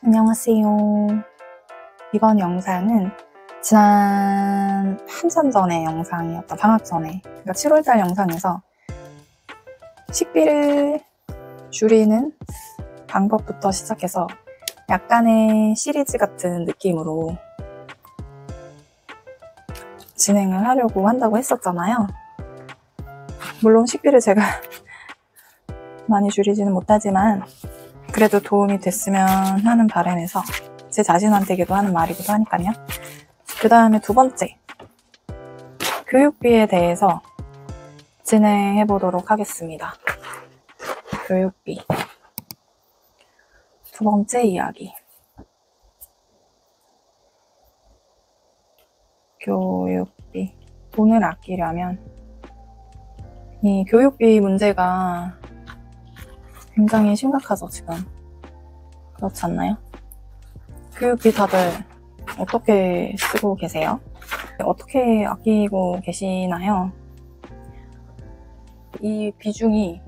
안녕하세요. 이번 영상은 지난 한참 전의 영상이었던 방학 전에, 그러니까 7월달 영상에서 식비를 줄이는 방법부터 시작해서 약간의 시리즈 같은 느낌으로 진행을 하려고 한다고 했었잖아요. 물론 식비를 제가 많이 줄이지는 못하지만 그래도 도움이 됐으면 하는 바람에서 제 자신한테기도 하는 말이기도 하니까요. 그 다음에 두 번째, 교육비에 대해서 진행해 보도록 하겠습니다. 교육비. 두 번째 이야기. 교육비. 돈을 아끼려면 이 교육비 문제가 굉장히 심각하죠, 지금. 그렇지 않나요? 교육비 다들 어떻게 쓰고 계세요? 어떻게 아끼고 계시나요? 이 비중이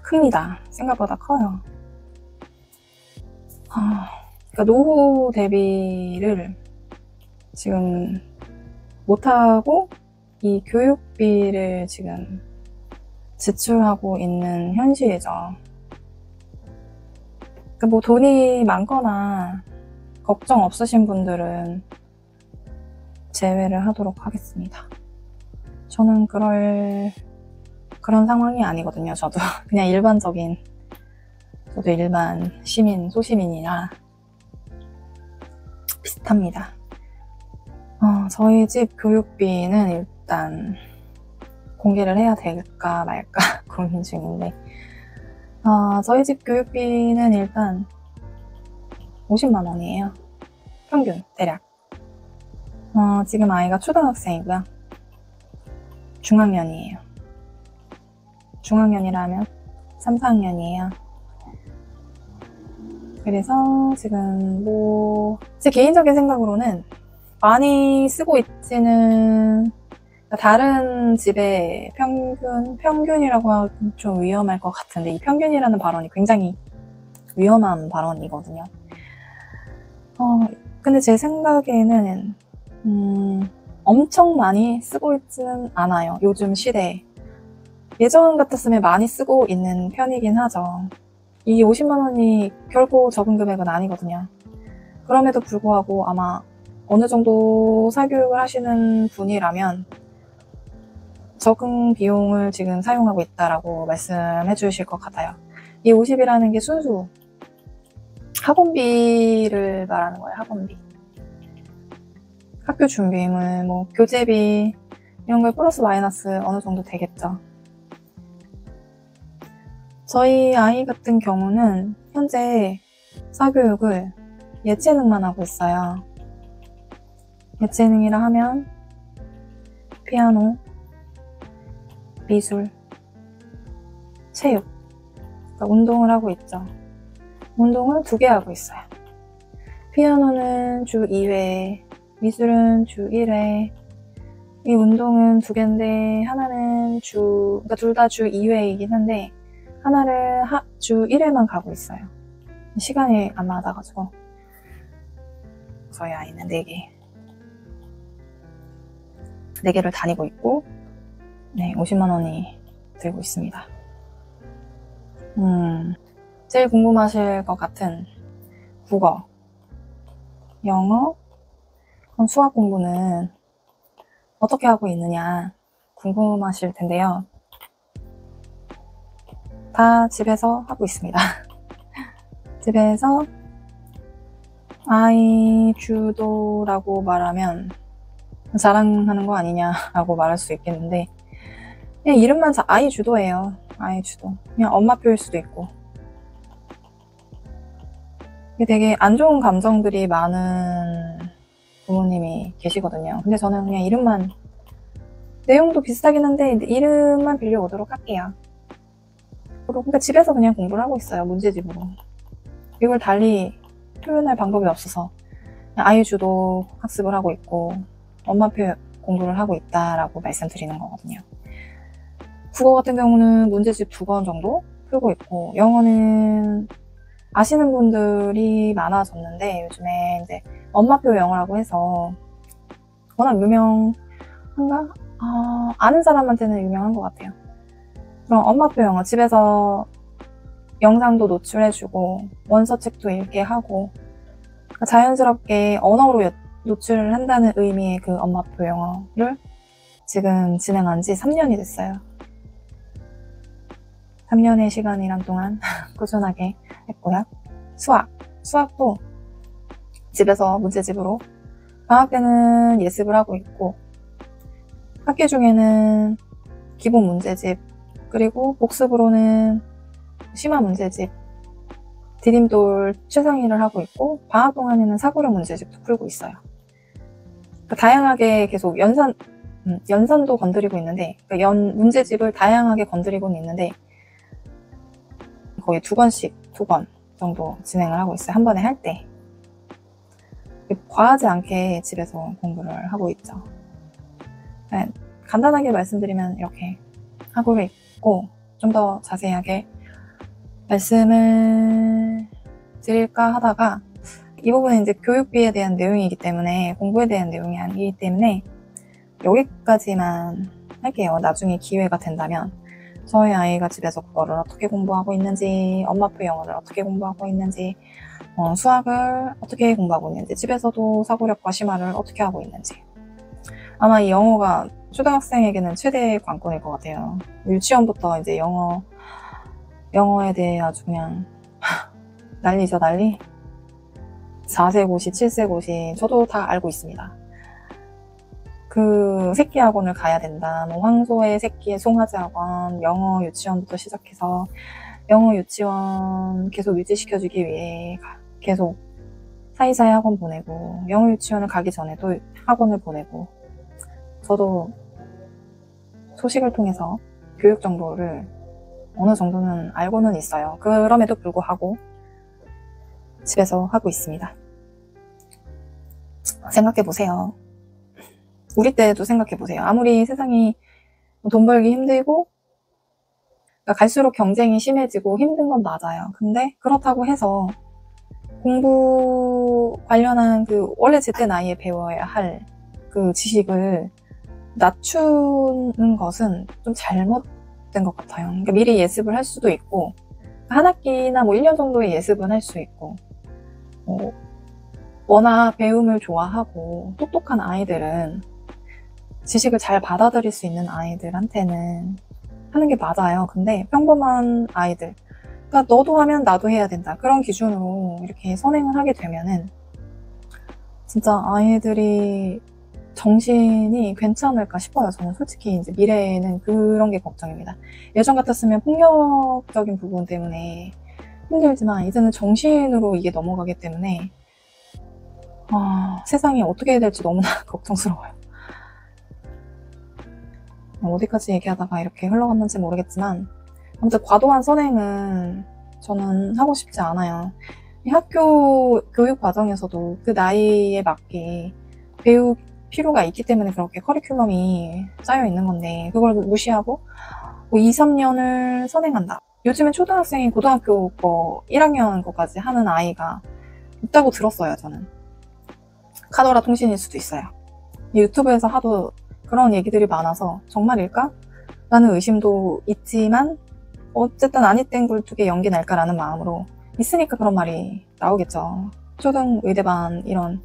큽니다. 생각보다 커요. 그러니까 노후 대비를 지금 못하고 이 교육비를 지금 지출하고 있는 현실이죠. 그러니까 뭐 돈이 많거나 걱정 없으신 분들은 제외를 하도록 하겠습니다. 저는 그런 상황이 아니거든요. 저도 그냥 저도 일반 시민, 소시민이라 비슷합니다. 저희 집 교육비는 일단 공개를 해야 될까 말까 고민 중인데, 저희 집 교육비는 일단 50만 원이에요. 평균, 대략. 지금 아이가 초등학생이고요. 중학년이에요. 중학년이라면 3, 4학년이에요. 그래서 지금 제 개인적인 생각으로는 많이 쓰고 있지는, 다른 집의 평균이라고 하면 좀 위험할 것 같은데, 이 평균이라는 발언이 굉장히 위험한 발언이거든요. 근데 제 생각에는 엄청 많이 쓰고 있지는 않아요. 요즘 시대에. 예전 같았으면 많이 쓰고 있는 편이긴 하죠. 이 50만 원이 결코 적은 금액은 아니거든요. 그럼에도 불구하고 아마 어느 정도 사교육을 하시는 분이라면 적은 비용을 지금 사용하고 있다라고 말씀해 주실 것 같아요. 이 50이라는 게 순수 학원비를 말하는 거예요. 학원비. 학교 준비물, 교재비 이런 걸 플러스 마이너스 어느 정도 되겠죠. 저희 아이 같은 경우는 현재 사교육을 예체능만 하고 있어요. 예체능이라 하면 피아노, 미술, 체육, 그러니까 운동을 하고 있죠. 운동을 2개 하고 있어요. 피아노는 주 2회, 미술은 주 1회, 이 운동은 2개인데 하나는 그러니까 둘 다 주 2회이긴 한데 하나를 주 1회만 가고 있어요. 시간이 안 맞아가지고. 저희 아이는 4개를 다니고 있고, 50만 원이 들고 있습니다. 제일 궁금하실 것 같은 국어, 영어, 수학 공부는 어떻게 하고 있느냐 궁금하실 텐데요. 다 집에서 하고 있습니다. 집에서 아이 주도라고 말하면 자랑하는 거 아니냐라고 말할 수 있겠는데, 그냥 이름만 아이 주도예요. 아이 주도. 그냥 엄마표일 수도 있고. 되게 안 좋은 감정들이 많은 부모님이 계시거든요. 근데 저는 그냥 이름만, 내용도 비슷하긴 한데 이름만 빌려오도록 할게요. 그러니까 집에서 그냥 공부를 하고 있어요. 문제집으로. 이걸 달리 표현할 방법이 없어서 그냥 아이 주도 학습을 하고 있고 엄마표 공부를 하고 있다라고 말씀드리는 거거든요. 국어 같은 경우는 문제집 2권 정도 풀고 있고, 영어는 아시는 분들이 많아졌는데 요즘에 이제 엄마표 영어라고 해서 워낙 유명한가? 아는 사람한테는 유명한 것 같아요. 그럼 엄마표 영어 집에서 영상도 노출해주고 원서책도 읽게 하고 그러니까 자연스럽게 언어로 노출을 한다는 의미의 그 엄마표 영어를 지금 진행한 지 3년이 됐어요. 3년의 시간이란 동안 꾸준하게 했고요. 수학도 집에서 문제집으로 방학 때는 예습을 하고 있고 학기 중에는 기본 문제집 그리고 복습으로는 심화 문제집 디딤돌 최상위를 하고 있고 방학 동안에는 사고력 문제집도 풀고 있어요. 그러니까 다양하게 계속 연산도 건드리고 있는데 그러니까 문제집을 다양하게 건드리고는 있는데 거의 2권 정도 진행을 하고 있어요. 한 번에 할 때. 과하지 않게 집에서 공부를 하고 있죠. 네, 간단하게 말씀드리면 이렇게 하고 있고 좀 더 자세하게 말씀을 드릴까 하다가 이 부분은 이제 교육비에 대한 내용이기 때문에 공부에 대한 내용이 아니기 때문에 여기까지만 할게요. 나중에 기회가 된다면 저희 아이가 집에서 그거를 어떻게 공부하고 있는지 엄마표 영어를 어떻게 공부하고 있는지 수학을 어떻게 공부하고 있는지 집에서도 사고력과 심화를 어떻게 하고 있는지 아마 이 영어가 초등학생에게는 최대의 관건일 것 같아요. 유치원부터 이제 영어에 대해 아주 그냥 난리죠, 난리. 4세 고시, 7세 고시 저도 다 알고 있습니다. 그 새끼 학원을 가야 된다. 뭐 황소의 새끼의 송아지 학원, 영어 유치원부터 시작해서 영어 유치원 계속 유지시켜주기 위해 계속 사이사이 학원 보내고 영어 유치원을 가기 전에도 학원을 보내고 저도 소식을 통해서 교육 정보를 어느 정도는 알고는 있어요. 그럼에도 불구하고 집에서 하고 있습니다. 생각해보세요. 우리 때도 생각해보세요. 아무리 세상이 돈 벌기 힘들고 그러니까 갈수록 경쟁이 심해지고 힘든 건 맞아요. 근데 그렇다고 해서 공부 관련한 그 원래 제때 나이에 배워야 할 그 지식을 낮추는 것은 좀 잘못된 것 같아요. 그러니까 미리 예습을 할 수도 있고 한 학기나 뭐 1년 정도의 예습은 할 수 있고 워낙 배움을 좋아하고 똑똑한 아이들은 지식을 잘 받아들일 수 있는 아이들한테는 하는 게 맞아요. 근데 평범한 아이들 그러니까 너도 하면 나도 해야 된다 그런 기준으로 이렇게 선행을 하게 되면은 진짜 아이들이 정신이 괜찮을까 싶어요. 저는 솔직히 이제 미래에는 그런 게 걱정입니다. 예전 같았으면 폭력적인 부분 때문에 힘들지만 이제는 정신으로 이게 넘어가기 때문에 세상이 어떻게 될지 너무나 걱정스러워요. 어디까지 얘기하다가 이렇게 흘러갔는지 모르겠지만 아무튼 과도한 선행은 저는 하고 싶지 않아요. 이 학교 교육 과정에서도 그 나이에 맞게 배울 필요가 있기 때문에 그렇게 커리큘럼이 짜여 있는 건데 그걸 무시하고 뭐 2, 3년을 선행한다. 요즘엔 초등학생이 고등학교 거 1학년 거까지 하는 아이가 있다고 들었어요. 저는 카더라 통신일 수도 있어요. 유튜브에서 하도 그런 얘기들이 많아서 정말일까? 라는 의심도 있지만 어쨌든 아니땐 굴뚝에 연기 날까라는 마음으로 있으니까 그런 말이 나오겠죠. 초등 의대반 이런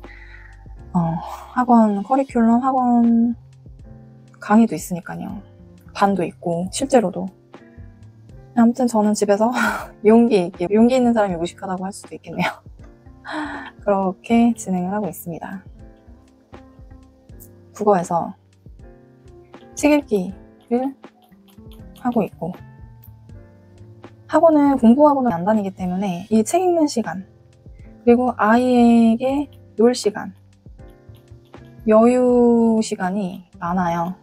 학원 커리큘럼 학원 강의도 있으니까요. 반도 있고 실제로도 아무튼 저는 집에서 용기 있는 사람이 무식하다고 할 수도 있겠네요. 그렇게 진행을 하고 있습니다. 국어에서 책 읽기를 하고 있고 학원은 공부학원을 안 다니기 때문에 이 책 읽는 시간 그리고 아이에게 놀 시간 여유 시간이 많아요.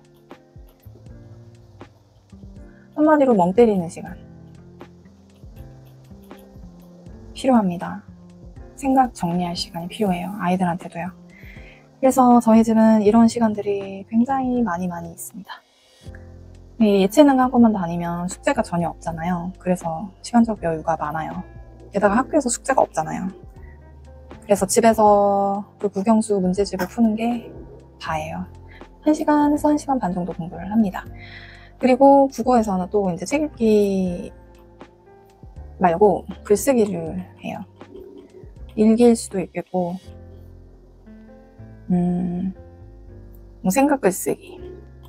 한마디로 멍 때리는 시간 필요합니다. 생각 정리할 시간이 필요해요. 아이들한테도요. 그래서 저희 집은 이런 시간들이 굉장히 많이 있습니다. 예체능 학원만 다니면 숙제가 전혀 없잖아요. 그래서 시간적 여유가 많아요. 게다가 학교에서 숙제가 없잖아요. 그래서 집에서 그 국영수 문제집을 푸는 게 다예요. 1시간에서 1시간 반 정도 공부를 합니다. 그리고 국어에서는 또 이제 책 읽기 말고 글쓰기를 해요. 일기일 수도 있겠고, 뭐 생각 글쓰기,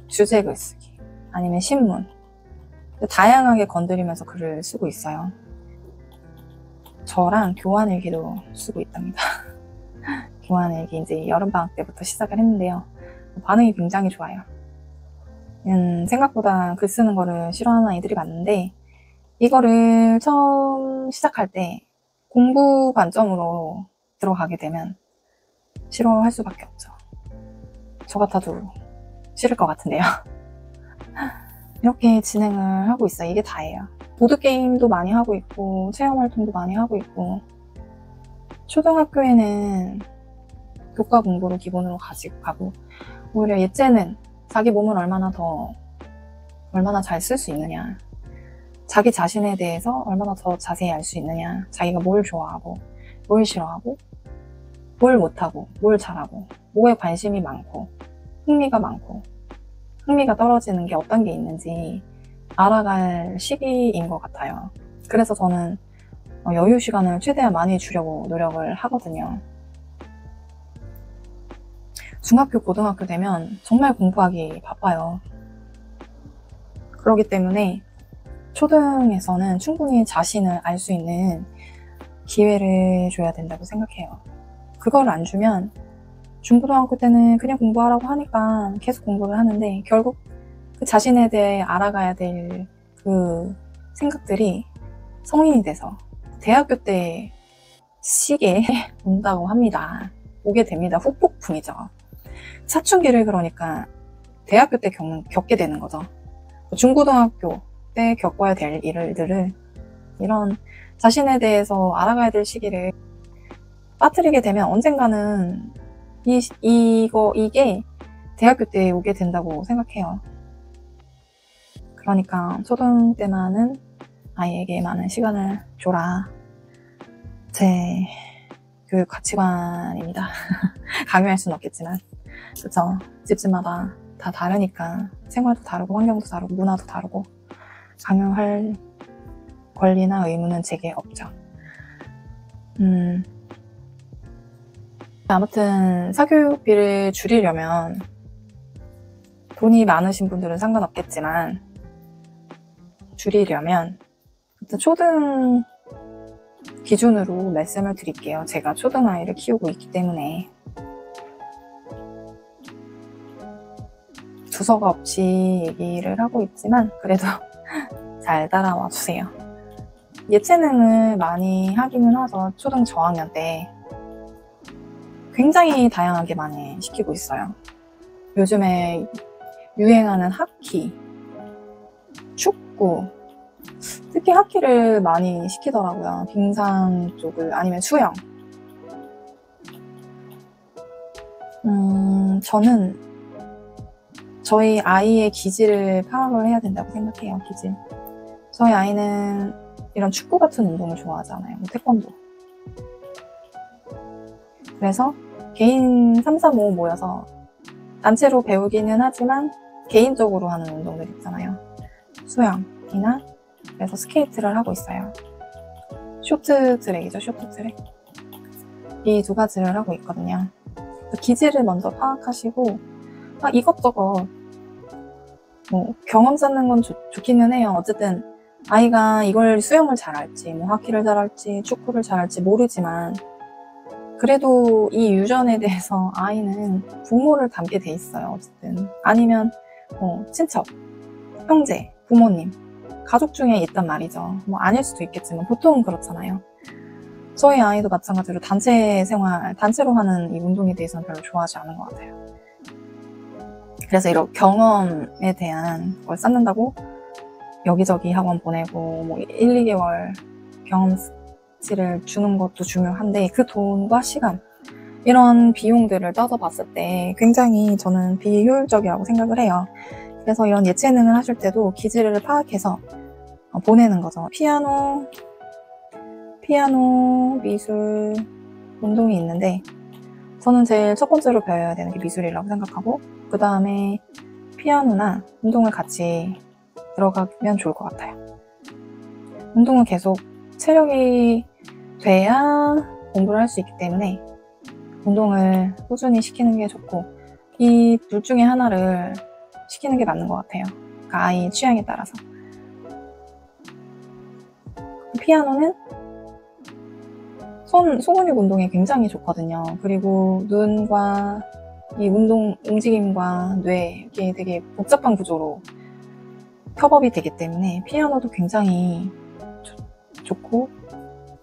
주제 글쓰기, 아니면 신문. 다양하게 건드리면서 글을 쓰고 있어요. 저랑 교환일기도 쓰고 있답니다. 교환일기 이제 여름방학 때부터 시작을 했는데요. 반응이 굉장히 좋아요. 생각보다 글 쓰는 거를 싫어하는 아이들이 많은데, 이거를 처음 시작할 때 공부 관점으로 들어가게 되면 싫어할 수밖에 없죠. 저 같아도 싫을 것 같은데요. 이렇게 진행을 하고 있어요. 이게 다예요. 보드게임도 많이 하고 있고, 체험활동도 많이 하고 있고, 초등학교에는 교과 공부를 기본으로 가지고 가고, 오히려 예체능, 자기 몸을 얼마나 잘 쓸 수 있느냐, 자기 자신에 대해서 얼마나 더 자세히 알 수 있느냐, 자기가 뭘 좋아하고, 뭘 싫어하고, 뭘 못하고, 뭘 잘하고, 뭐에 관심이 많고, 흥미가 많고, 흥미가 떨어지는 게 어떤 게 있는지 알아갈 시기인 것 같아요. 그래서 저는 여유 시간을 최대한 많이 주려고 노력을 하거든요. 중학교, 고등학교 되면 정말 공부하기 바빠요. 그렇기 때문에 초등에서는 충분히 자신을 알 수 있는 기회를 줘야 된다고 생각해요. 그걸 안 주면 중고등학교 때는 그냥 공부하라고 하니까 계속 공부를 하는데, 결국 그 자신에 대해 알아가야 될 그 생각들이 성인이 돼서 대학교 때 시기에 온다고 합니다. 오게 됩니다. 후폭풍이죠. 사춘기를 그러니까 대학교 때 겪게 되는 거죠. 중고등학교 때 겪어야 될 일들을, 이런 자신에 대해서 알아가야 될 시기를 빠뜨리게 되면 언젠가는 이게 대학교 때 오게 된다고 생각해요. 그러니까 초등 때만은 아이에게 많은 시간을 줘라. 제 교육 가치관입니다. 강요할 수는 없겠지만, 그쵸? 집집마다 다 다르니까, 생활도 다르고 환경도 다르고 문화도 다르고, 강요할 권리나 의무는 제게 없죠. 아무튼 사교육비를 줄이려면, 돈이 많으신 분들은 상관없겠지만, 줄이려면 초등 기준으로 말씀을 드릴게요. 제가 초등아이를 키우고 있기 때문에. 두서가 없이 얘기를 하고 있지만 그래도 잘 따라와 주세요. 예체능을 많이 하기는 하죠. 초등 저학년 때 굉장히 다양하게 많이 시키고 있어요. 요즘에 유행하는 하키, 축구, 특히 하키를 많이 시키더라고요. 빙상 쪽을, 아니면 수영. 저는 저희 아이의 기질을 파악을 해야 된다고 생각해요. 기질. 저희 아이는 이런 축구 같은 운동을 좋아하잖아요. 태권도. 그래서 개인 3, 4, 5 모여서 단체로 배우기는 하지만 개인적으로 하는 운동들 있잖아요. 수영이나, 그래서 스케이트를 하고 있어요. 쇼트트랙이죠. 쇼트트랙. 이 두 가지를 하고 있거든요. 기질을 먼저 파악하시고 이것저것 경험 쌓는 건 좋기는 해요. 어쨌든 아이가 이걸 수영을 잘할지, 하키를 잘할지, 축구를 잘할지 모르지만 그래도 이 유전에 대해서 아이는 부모를 닮게 돼 있어요. 어쨌든 아니면 친척, 형제, 부모님, 가족 중에 있단 말이죠. 아닐 수도 있겠지만 보통은 그렇잖아요. 저희 아이도 마찬가지로 단체 생활, 단체로 하는 이 운동에 대해서는 별로 좋아하지 않은 것 같아요. 그래서 이런 경험에 대한 걸 쌓는다고 여기저기 학원 보내고 1, 2개월 경험치를 주는 것도 중요한데, 그 돈과 시간, 이런 비용들을 따져봤을 때 굉장히 저는 비효율적이라고 생각을 해요. 그래서 이런 예체능을 하실 때도 기질을 파악해서 보내는 거죠. 피아노 피아노, 미술, 운동이 있는데 저는 제일 첫 번째로 배워야 되는 게 미술이라고 생각하고 그 다음에 피아노나 운동을 같이 들어가면 좋을 것 같아요. 운동은 계속 체력이 돼야 공부를 할 수 있기 때문에 운동을 꾸준히 시키는 게 좋고 이 둘 중에 하나를 시키는 게 맞는 것 같아요. 그러니까 아이 취향에 따라서. 피아노는 소근육 운동에 굉장히 좋거든요. 그리고 눈과 이 운동 움직임과 뇌 이게 되게 복잡한 구조로 협업이 되기 때문에 피아노도 굉장히 좋고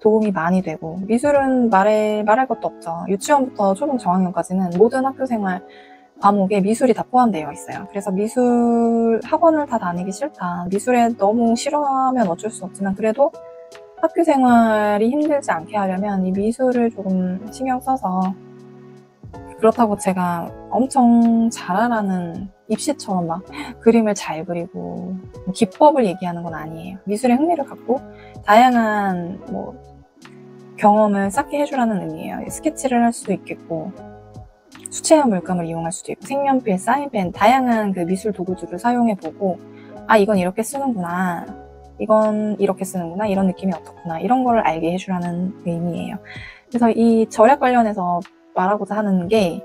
도움이 많이 되고 미술은 말할 것도 없죠. 유치원부터 초등 저학년까지는 모든 학교생활 과목에 미술이 다 포함되어 있어요. 그래서 미술 학원을 다 다니기 싫다. 미술에 너무 싫어하면 어쩔 수 없지만 그래도 학교 생활이 힘들지 않게 하려면 이 미술을 조금 신경 써서 그렇다고 제가 엄청 잘하라는 입시처럼 막 그림을 잘 그리고 기법을 얘기하는 건 아니에요. 미술에 흥미를 갖고 다양한 경험을 쌓게 해주라는 의미예요. 스케치를 할 수도 있겠고 수채화 물감을 이용할 수도 있고 색연필, 사인펜 다양한 그 미술 도구들을 사용해보고 아 이건 이렇게 쓰는구나 이건 이렇게 쓰는구나 이런 느낌이 어떻구나 이런 걸 알게 해주라는 의미예요. 그래서 이 절약 관련해서 말하고자 하는 게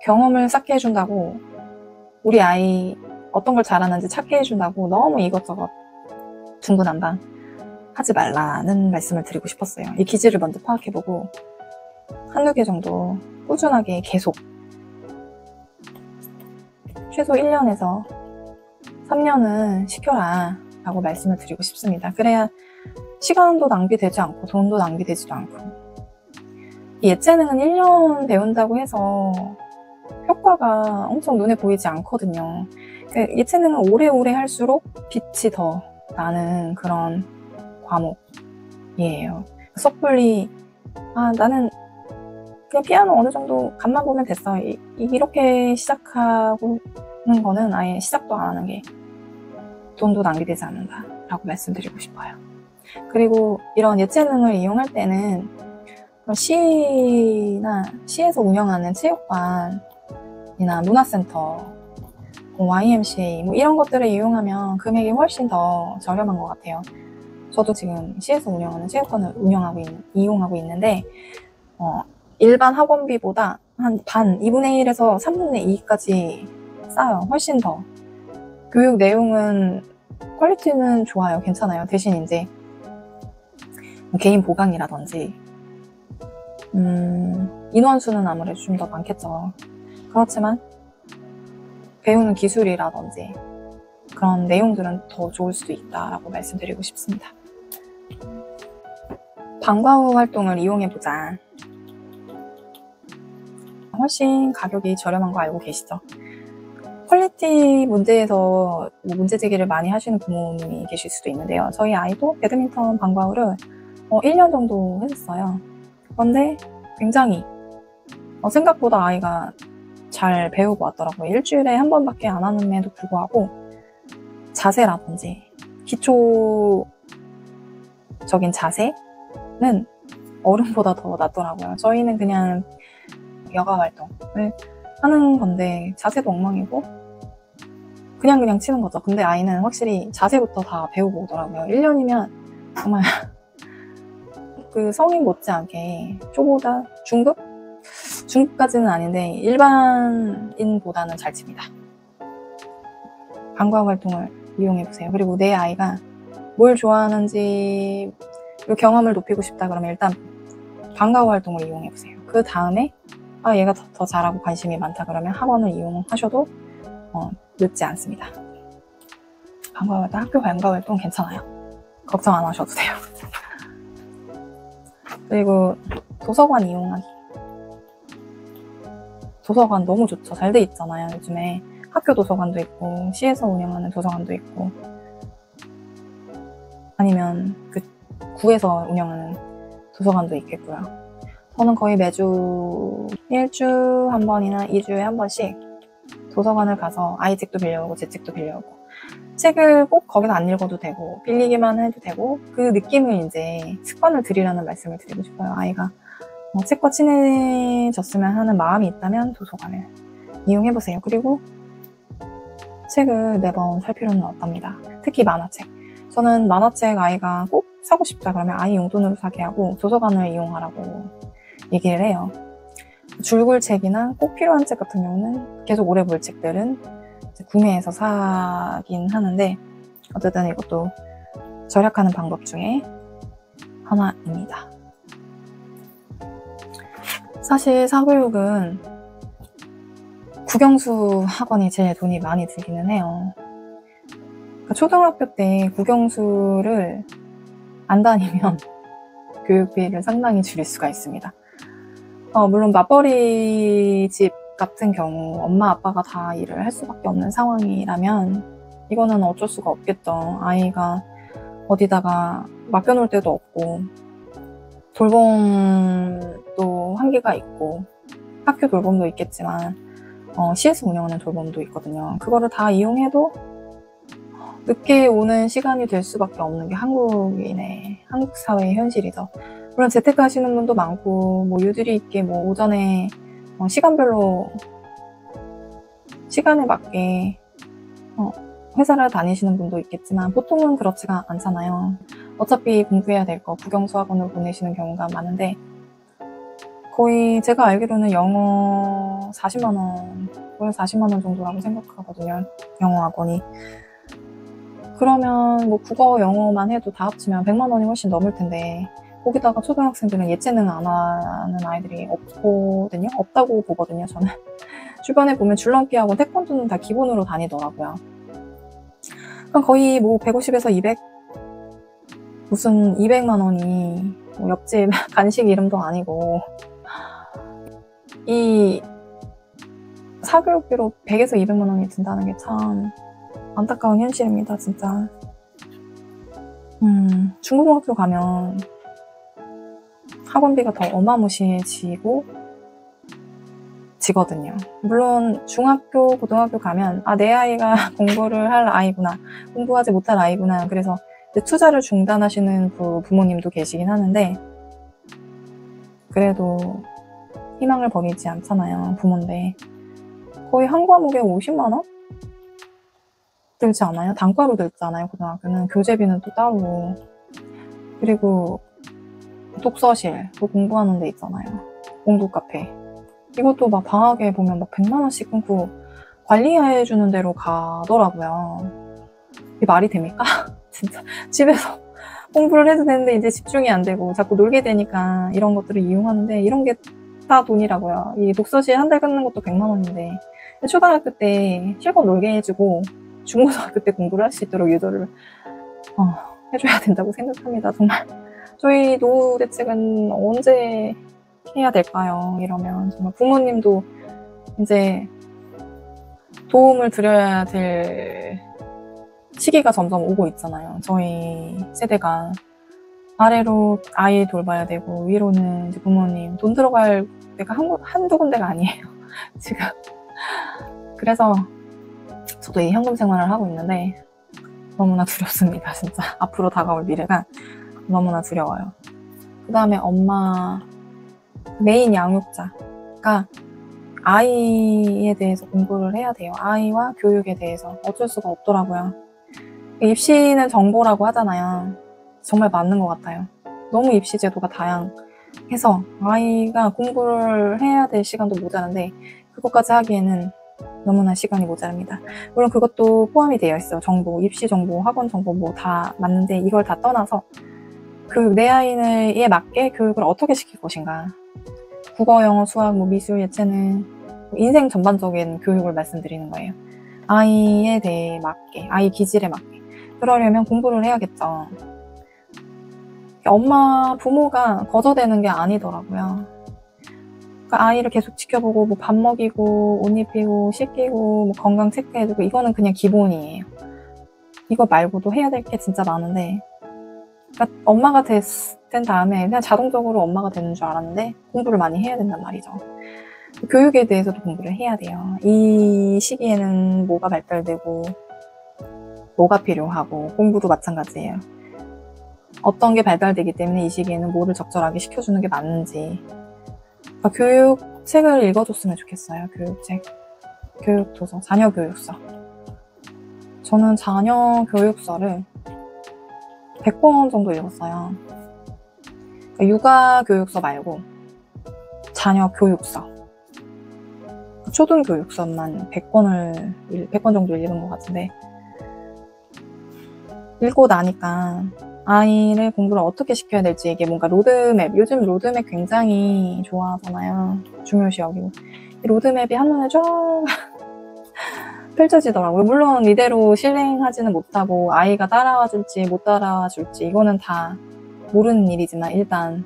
경험을 쌓게 해준다고 우리 아이 어떤 걸 잘하는지 찾게 해준다고 너무 이것저것 중구난방 하지 말라는 말씀을 드리고 싶었어요. 이 기질을 먼저 파악해보고 한두 개 정도 꾸준하게 계속 최소 1년에서 3년은 시켜라 라고 말씀을 드리고 싶습니다. 그래야 시간도 낭비되지 않고 돈도 낭비되지도 않고 이 예체능은 1년 배운다고 해서 효과가 엄청 눈에 보이지 않거든요. 예체능은 오래오래 할수록 빛이 더 나는 그런 과목이에요. 섣불리 나는 그냥 피아노 어느 정도 간만 보면 됐어. 이렇게 시작하는 거는 아예 시작도 안 하는 게 돈도 낭비되지 않는다 라고 말씀드리고 싶어요. 그리고 이런 예체능을 이용할 때는 시에서 운영하는 체육관이나 문화센터, YMCA 이런 것들을 이용하면 금액이 훨씬 더 저렴한 것 같아요. 저도 지금 시에서 운영하는 체육관을 이용하고 있는데 일반 학원비보다 한 반, 2분의 1에서 3분의 2까지 싸요. 훨씬 더. 교육 내용은 퀄리티는 좋아요. 괜찮아요. 대신 이제 개인 보강이라든지 인원수는 아무래도 좀 더 많겠죠. 그렇지만 배우는 기술이라든지 그런 내용들은 더 좋을 수도 있다라고 말씀드리고 싶습니다. 방과 후 활동을 이용해보자. 훨씬 가격이 저렴한 거 알고 계시죠? 퀄리티 문제에서 문제 제기를 많이 하시는 부모님이 계실 수도 있는데요. 저희 아이도 배드민턴 방과 후를 1년 정도 했었어요. 그런데 굉장히 생각보다 아이가 잘 배우고 왔더라고요. 일주일에 한 번밖에 안 하는데도 불구하고 자세라든지 기초적인 자세는 어른보다 더 낫더라고요. 저희는 그냥 여가 활동을 하는 건데 자세도 엉망이고 그냥 치는 거죠. 근데 아이는 확실히 자세부터 다 배우고 오더라고요. 1년이면 정말 그 성인 못지않게 초보다 중급? 중급까지는 아닌데 일반인보다는 잘 칩니다. 방과 후 활동을 이용해보세요. 그리고 내 아이가 뭘 좋아하는지 경험을 높이고 싶다 그러면 일단 방과 후 활동을 이용해보세요. 그 다음에 얘가 더 잘하고 관심이 많다 그러면 학원을 이용하셔도 늦지 않습니다. 방과 후 활동, 학교 방과 후 활동 괜찮아요. 걱정 안 하셔도 돼요. 그리고 도서관 이용하기. 도서관 너무 좋죠. 잘 돼 있잖아요. 요즘에 학교 도서관도 있고 시에서 운영하는 도서관도 있고 아니면 그 구에서 운영하는 도서관도 있겠고요. 저는 거의 매주 1주 한 번이나 2주에 한 번씩 도서관을 가서 아이 책도 빌려오고 제 책도 빌려오고 책을 꼭 거기서 안 읽어도 되고 빌리기만 해도 되고 그 느낌을 이제 습관을 들이라는 말씀을 드리고 싶어요. 아이가 책과 친해졌으면 하는 마음이 있다면 도서관을 이용해보세요. 그리고 책을 매번 살 필요는 없답니다. 특히 만화책. 저는 만화책 아이가 꼭 사고 싶다 그러면 아이 용돈으로 사게 하고 도서관을 이용하라고 얘기를 해요. 줄글책이나 꼭 필요한 책 같은 경우는 계속 오래 볼 책들은 구매해서 사긴 하는데 어쨌든 이것도 절약하는 방법 중에 하나입니다. 사실 사교육은 국영수 학원이 제일 돈이 많이 들기는 해요. 그러니까 초등학교 때 국영수를 안 다니면 교육비를 상당히 줄일 수가 있습니다. 물론 맞벌이 집 같은 경우 엄마 아빠가 다 일을 할 수밖에 없는 상황이라면 이거는 어쩔 수가 없겠죠. 아이가 어디다가 맡겨놓을 데도 없고 돌봄도 한계가 있고 학교 돌봄도 있겠지만 CS 운영하는 돌봄도 있거든요. 그거를 다 이용해도 늦게 오는 시간이 될 수밖에 없는 게 한국 사회의 현실이죠. 물론 재테크 하시는 분도 많고 뭐 유두리 있게 뭐 오전에 시간별로 시간에 맞게 회사를 다니시는 분도 있겠지만 보통은 그렇지가 않잖아요. 어차피 공부해야 될 거 국영수 학원으로 보내시는 경우가 많은데 거의 제가 알기로는 영어 40만 원, 거의 40만 원 정도라고 생각하거든요. 영어 학원이. 그러면 뭐 국어, 영어만 해도 다 합치면 100만 원이 훨씬 넘을 텐데 거기다가 초등학생들은 예체능 안 하는 아이들이 없거든요. 없다고 보거든요, 저는. 주변에 보면 줄넘기하고 태권도는 다 기본으로 다니더라고요. 그럼 거의 뭐 150에서 200? 무슨 200만 원이 뭐 옆집 간식 이름도 아니고 이 사교육비로 100에서 200만 원이 든다는 게 참 안타까운 현실입니다, 진짜. 중고등학교 가면 학원비가 더 어마무시해지고 지거든요. 물론 중학교, 고등학교 가면 내 아이가 공부를 할 아이구나, 공부하지 못할 아이구나, 그래서 투자를 중단하시는 부모님도 계시긴 하는데 그래도 희망을 버리지 않잖아요, 부모인데. 거의 한 과목에 50만 원? 들지 않아요? 단과로 들잖아요, 고등학교는. 교재비는 또 따로. 그리고 독서실, 또 공부하는 데 있잖아요. 공부 카페. 이것도 막 방학에 보면 막 100만 원씩 끊고 관리해주는 데로 가더라고요. 이게 말이 됩니까? 진짜 집에서 공부를 해도 되는데 이제 집중이 안 되고 자꾸 놀게 되니까 이런 것들을 이용하는데 이런 게 다 돈이라고요. 이 독서실 한 달 끊는 것도 100만 원인데 초등학교 때 실컷 놀게 해주고 중고등학교 때 공부를 할 수 있도록 유도를 해줘야 된다고 생각합니다. 정말 저희 노후 대책은 언제 해야 될까요? 이러면 정말 부모님도 이제 도움을 드려야 될 시기가 점점 오고 있잖아요. 저희 세대가 아래로 아이 돌봐야 되고 위로는 이제 부모님, 돈 들어갈 데가 한두 군데가 아니에요, 지금. 그래서 저도 이 현금 생활을 하고 있는데 너무나 두렵습니다, 진짜. 앞으로 다가올 미래가 너무나 두려워요. 그 다음에 엄마, 메인 양육자가 아이에 대해서 공부를 해야 돼요. 아이와 교육에 대해서. 어쩔 수가 없더라고요. 입시는 정보라고 하잖아요. 정말 맞는 것 같아요. 너무 입시 제도가 다양해서 아이가 공부를 해야 될 시간도 모자란데 그것까지 하기에는 너무나 시간이 모자랍니다. 물론 그것도 포함이 되어 있어요. 정보, 입시 정보, 학원 정보 뭐 다 맞는데 이걸 다 떠나서 내 아이에 맞게 교육을 어떻게 시킬 것인가. 국어, 영어, 수학, 뭐 미술, 예체능, 인생 전반적인 교육을 말씀드리는 거예요. 아이에 대해 맞게, 아이 기질에 맞게. 그러려면 공부를 해야겠죠. 엄마, 부모가 거저되는 게 아니더라고요. 그러니까 아이를 계속 지켜보고 뭐 밥 먹이고 옷 입히고 씻기고 뭐 건강 체크해주고 이거는 그냥 기본이에요. 이거 말고도 해야 될 게 진짜 많은데 그러니까 엄마가 된 다음에 그냥 자동적으로 엄마가 되는 줄 알았는데 공부를 많이 해야 된단 말이죠. 교육에 대해서도 공부를 해야 돼요. 이 시기에는 뭐가 발달되고 뭐가 필요하고 공부도 마찬가지예요. 어떤 게 발달되기 때문에 이 시기에는 뭐를 적절하게 시켜주는 게 맞는지. 그러니까 교육책을 읽어줬으면 좋겠어요. 교육책, 교육도서, 자녀 교육서. 저는 자녀 교육서를 100권 정도 읽었어요. 그러니까 육아 교육서 말고 자녀 교육서, 초등 교육서만 100권 정도 읽은 것 같은데, 읽고 나니까 아이를 공부를 어떻게 시켜야 될지, 이게 뭔가 로드맵, 요즘 로드맵 굉장히 좋아하잖아요. 중요시 여기고. 이 로드맵이 한눈에 쫙 펼쳐지더라고요. 물론 이대로 실행하지는 못하고 아이가 따라와 줄지 못 따라와 줄지 이거는 다 모르는 일이지만, 일단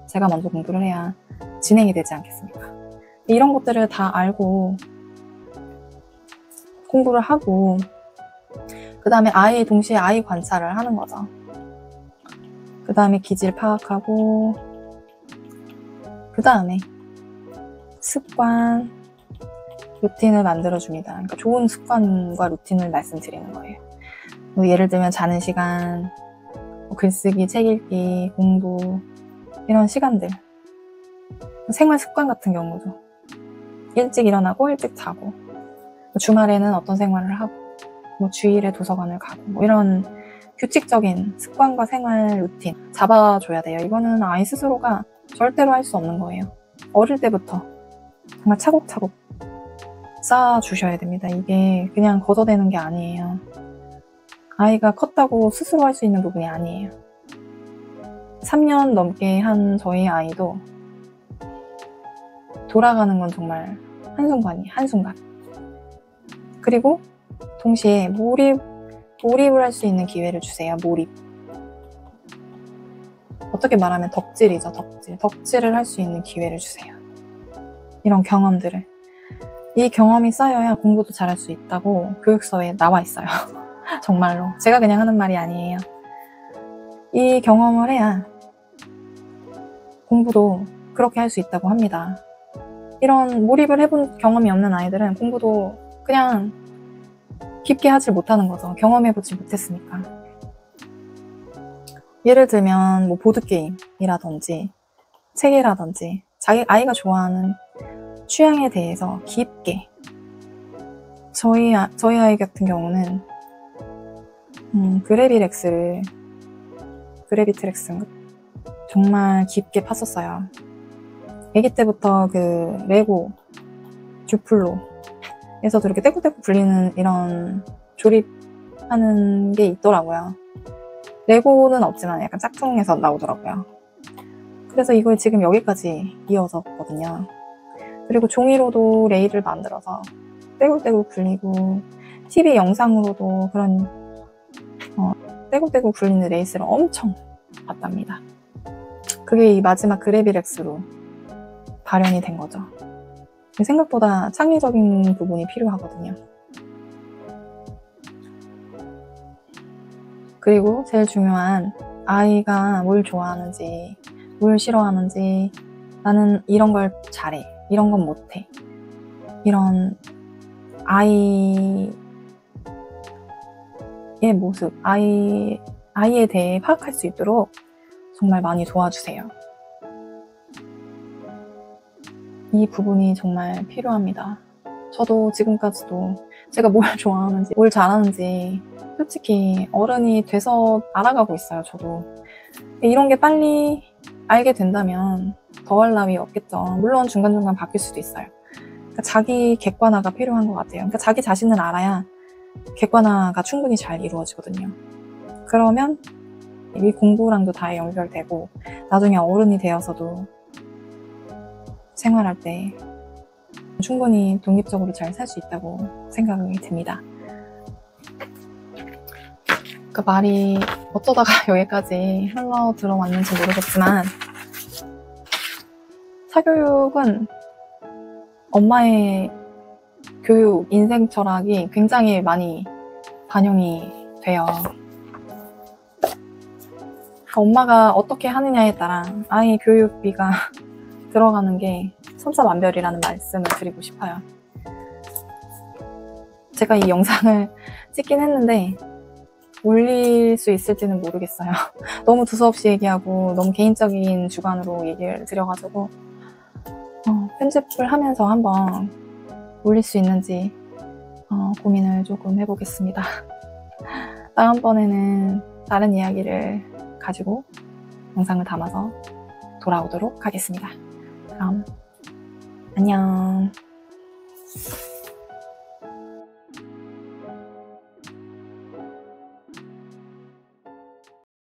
제가 먼저 공부를 해야 진행이 되지 않겠습니까? 이런 것들을 다 알고 공부를 하고, 그 다음에 동시에 아이 관찰을 하는 거죠. 그 다음에 기질 파악하고, 그 다음에 습관, 루틴을 만들어줍니다. 그러니까 좋은 습관과 루틴을 말씀드리는 거예요. 뭐 예를 들면 자는 시간, 글쓰기, 책 읽기, 공부, 이런 시간들. 생활 습관 같은 경우도 일찍 일어나고 일찍 자고, 주말에는 어떤 생활을 하고, 뭐 주일에 도서관을 가고, 뭐 이런 규칙적인 습관과 생활 루틴 잡아줘야 돼요. 이거는 아이 스스로가 절대로 할 수 없는 거예요. 어릴 때부터 정말 차곡차곡 쌓아주셔야 됩니다. 이게 그냥 걷어대는 게 아니에요. 아이가 컸다고 스스로 할 수 있는 부분이 아니에요. 3년 넘게 한 저희 아이도 돌아가는 건 정말 한순간. 그리고 동시에 몰입을 할 수 있는 기회를 주세요. 몰입. 어떻게 말하면 덕질이죠. 덕질을 할 수 있는 기회를 주세요. 이런 경험들을. 이 경험이 쌓여야 공부도 잘할 수 있다고 교육서에 나와 있어요. 정말로. 제가 그냥 하는 말이 아니에요. 이 경험을 해야 공부도 그렇게 할 수 있다고 합니다. 이런 몰입을 해본 경험이 없는 아이들은 공부도 그냥 깊게 하지 못하는 거죠. 경험해보지 못했으니까. 예를 들면 뭐 보드게임이라든지 책이라든지 아이가 좋아하는 취향에 대해서 깊게, 저희 아이 같은 경우는 그래비트렉스인가? 정말 깊게 팠었어요. 아기 때부터 그 레고 듀플로에서도 이렇게 떼굴떼굴 굴리는 이런 조립하는 게 있더라고요. 레고는 없지만 약간 짝퉁에서 나오더라고요. 그래서 이걸 지금 여기까지 이어졌거든요. 그리고 종이로도 레일을 만들어서 떼굴떼굴 굴리고, TV 영상으로도 그런 떼굴떼굴 굴리는 레이스를 엄청 봤답니다. 그게 이 마지막 그래비렉스로 발현이 된 거죠. 생각보다 창의적인 부분이 필요하거든요. 그리고 제일 중요한, 아이가 뭘 좋아하는지, 뭘 싫어하는지, 나는 이런 걸 잘해, 이런 건 못해, 이런 아이의 모습, 아이에 대해 파악할 수 있도록 정말 많이 도와주세요. 이 부분이 정말 필요합니다. 저도 지금까지도 제가 뭘 좋아하는지, 뭘 잘하는지 솔직히 어른이 돼서 알아가고 있어요. 저도. 이런 게 빨리 알게 된다면 더할 나위 없겠죠. 물론 중간중간 바뀔 수도 있어요. 그러니까 자기 객관화가 필요한 것 같아요. 그러니까 자기 자신을 알아야 객관화가 충분히 잘 이루어지거든요. 그러면 이 공부랑도 다 연결되고, 나중에 어른이 되어서도 생활할 때 충분히 독립적으로 잘 살 수 있다고 생각이 듭니다. 그 말이 어쩌다가 여기까지 흘러 들어왔는지 모르겠지만, 사교육은 엄마의 교육, 인생 철학이 굉장히 많이 반영이 돼요. 그러니까 엄마가 어떻게 하느냐에 따라 아이 교육비가 들어가는 게 천차만별이라는 말씀을 드리고 싶어요. 제가 이 영상을 찍긴 했는데 올릴 수 있을지는 모르겠어요. 너무 두서없이 얘기하고 너무 개인적인 주관으로 얘기를 드려가지고 편집을 하면서 한번 올릴 수 있는지 고민을 조금 해보겠습니다. 다음번에는 다른 이야기를 가지고 영상을 담아서 돌아오도록 하겠습니다. 그럼 안녕.